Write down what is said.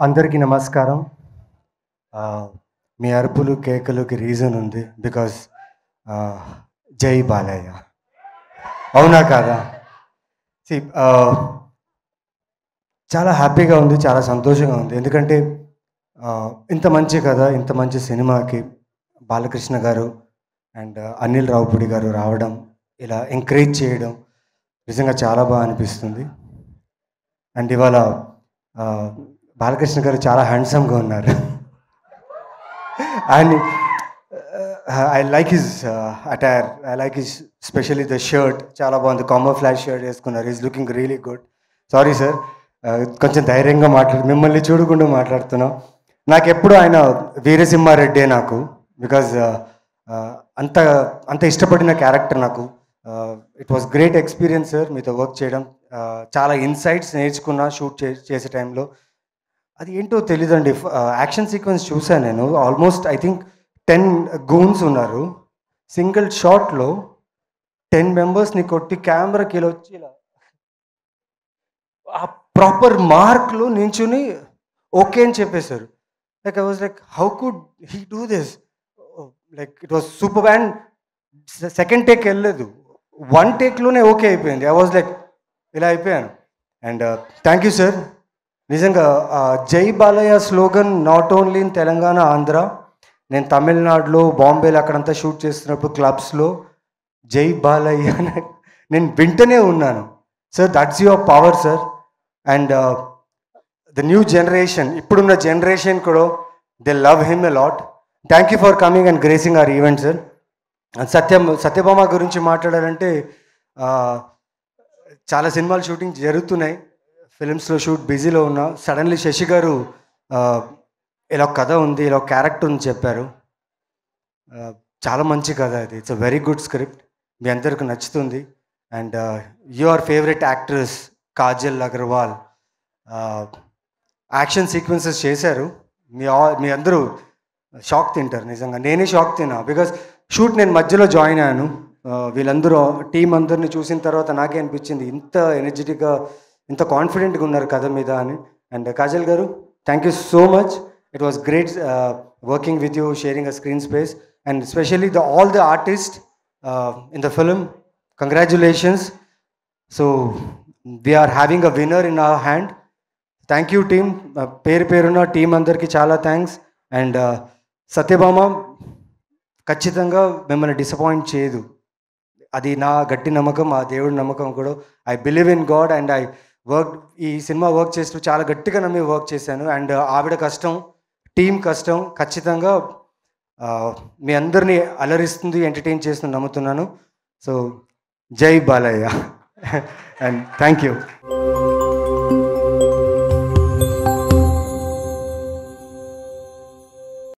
అందరికీ నమస్కారం. మీ అరుపులు, కేకలుకి రీజన్ ఉంది. బికాజ్ జై బాలయ్య. అవునా కాదా? సి చాలా హ్యాపీగా ఉంది, చాలా సంతోషంగా ఉంది. ఎందుకంటే ఇంత మంచి కథ, ఇంత మంచి సినిమాకి బాలకృష్ణ గారు అండ్ అనిల్ రావుపూడి గారు రావడం, ఇలా ఎంకరేజ్ చేయడం నిజంగా చాలా బాగా అనిపిస్తుంది. అండ్ ఇవాళ బాలకృష్ణ గారు చాలా హ్యాండ్సమ్గా ఉన్నారు. And I like his attire, I like his specially the shirt. చాలా బాగుంది, కామర్ ఫ్లాష్ షర్ట్ వేసుకున్నారు. Is looking really good. Sorry sir, కొంచెం ధైర్యంగా మిమ్మల్ని చూడకుండా మాట్లాడుతున్నాం. నాకు ఎప్పుడు ఆయన వీరసింహారెడ్డే నాకు. బికాజ్ అంత అంత ఇష్టపడిన క్యారెక్టర్ నాకు. It was great experience sir మీతో వర్క్ చేయడం. చాలా ఇన్సైట్స్ నేర్చుకున్నా షూట్ చేసే టైంలో. అది ఏంటో తెలీదండి. యాక్షన్ సీక్వెన్స్ చూసాను నేను. ఆల్మోస్ట్ ఐ థింక్ 10 గూన్స్ ఉన్నారు. సింగిల్ షాట్లో 10 మెంబర్స్ని కొట్టి కెమెరాకి ఇలా వచ్చి ఇలా ఆ ప్రాపర్ మార్క్లో నించుని ఓకే అని చెప్పేశారు. Like I was like, how could he do this? Like it was super. And second take వెళ్ళలేదు, 1 టేక్లోనే ఓకే అయిపోయింది. ఐ వాజ్ లైక్, ఇలా అయిపోయాను. And thank you sir. నిజంగా జై Balayya slogan not only in Telangana, Andhra. నేను తమిళనాడులో, బాంబేలో అక్కడంతా షూట్ చేస్తున్నప్పుడు క్లబ్స్లో జై బాలయ్య నేను వింటనే ఉన్నాను. Sir that's your power sir. And the new generation, ఇప్పుడున్న జనరేషన్ కూడా they love him a lot. Thank you for coming and gracing our event sir. Satyabhama గురించి మాట్లాడాలంటే చాలా సినిమాలు షూటింగ్ జరుగుతున్నాయి, ఫిలిమ్స్లో షూట్ బిజీలో ఉన్నా. సడన్లీ శశి గారు ఇలా కథ ఉంది, ఇలా క్యారెక్టర్ ఉంది చెప్పారు. చాలా మంచి కథ ఇది. It's a very good script, మీ అందరికి నచ్చుతుంది. And your favourite actress Kajal Aggarwal action sequences చేశారు. మీ అందరూ షాక్ తింటారు. నిజంగా నేనే షాక్ తిన్నా. బికాస్ షూట్ నేను మధ్యలో జాయిన్ అయ్యాను. వీళ్ళందరూ టీం అందరిని చూసిన తర్వాత నాకే అనిపించింది ఇంత ఎనర్జెటిక్గా, ఇంత కాన్ఫిడెంట్గా ఉన్నారు కథ మీద అని. అండ్ కాజల్ గారు, thank you so much. It was great working with you, sharing a screen space. And specially all the artist in the film, congratulations. So we are having a winner in our hand. Thank you team, పేరు పేరున్న team అందరికీ చాలా thanks. And Satyabhama ఖచ్చితంగా మిమ్మల్ని disappoint చేయదు, అది నా గట్టి నమ్మకం, ఆ దేవుడి నమ్మకం కూడా. I believe in God and I work. ఈ సినిమా వర్క్ చేస్తూ చాలా గట్టిగా నమ్మి వర్క్ చేశాను. అండ్ ఆవిడ కష్టం, టీం కష్టం ఖచ్చితంగా మీ అందరినీ అలరిస్తుంది, ఎంటర్టైన్ చేస్తుంది నమ్ముతున్నాను. సో జై బాలయ్య అండ్ థ్యాంక్ యూ.